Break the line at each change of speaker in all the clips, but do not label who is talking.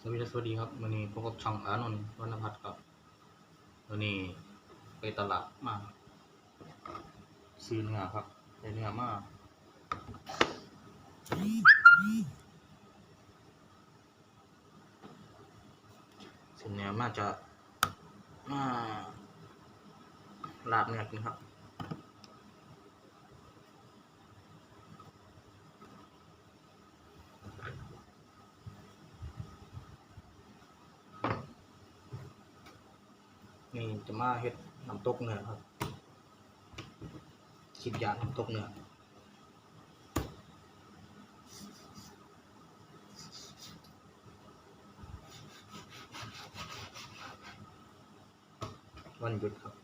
สวัสดีครับวันนี้พบกับช่องอานนท์วรรณพัฒน์ครับวันนี้ไปตลาดมาซื้อเนื้อครับได้เนื้อมาซื้อเนื้อมาจะมาลาบเนื้อกินครับนี่จะมาเฮ็ดน้ำตกเนื้อครับคิดยาน้ำตกเนื้อวันหยุดครับ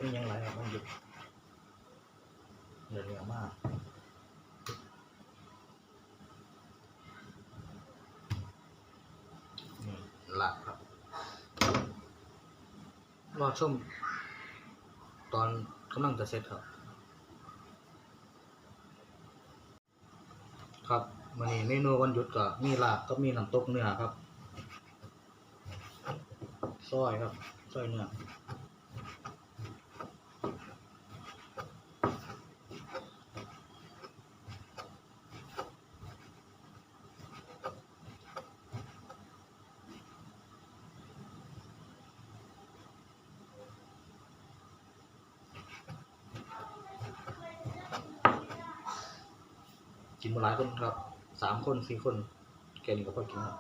ก็ยังไรครับวันหยุดเนื้อมากนี่ลาบครับรอชมตอนกำลังจะเสร็จครับครับวันนี้เมนูวันหยุดก็มีลาบก็มีน้ำตกเนื้อครับซอยครับซอยเนื้อกินมาหลายคนครับ3 คน4 คนแค่นี้ก็พอกินครับ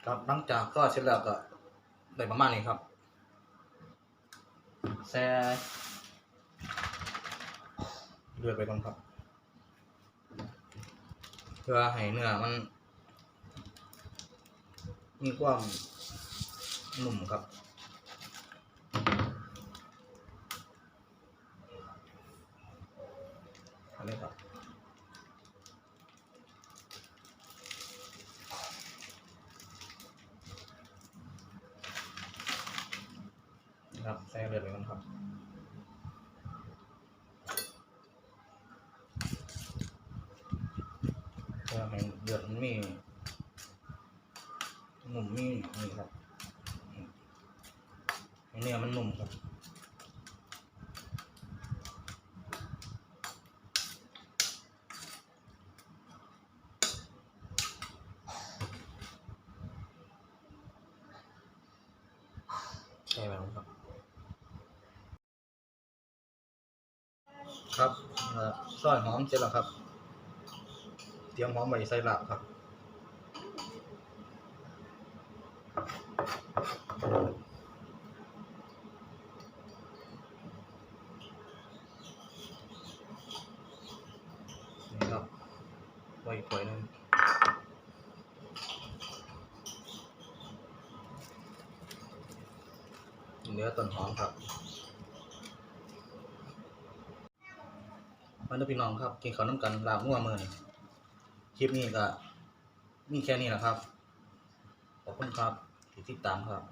ครับหลังจากก็เสร็จแล้วก็ได้ประมาณนี้ครับแช่เลือดไปก่อนครับเพื่อให้เนื้อมันมีความนุ่มครับอันนี้ครับครับแช่เลือดไปก่อนครับ มันมีหนุ่มมีนี่ครับเนื้อมันนุ่มครับใช่ไหมครับครับซอยหอมเสร็จแล้วครับเตรียมหอมไว้ใส่ลาบครับนี่ครับไว้อีกถ้วยหนึงเนื้อต้นหอมครับมันจะพี่น้องครับกินข้าวน้ำกันลาบงัวมื้อนี้คลิปนี้ก็มีแค่นี้แหละครับขอบคุณครับที่ติดตามครับ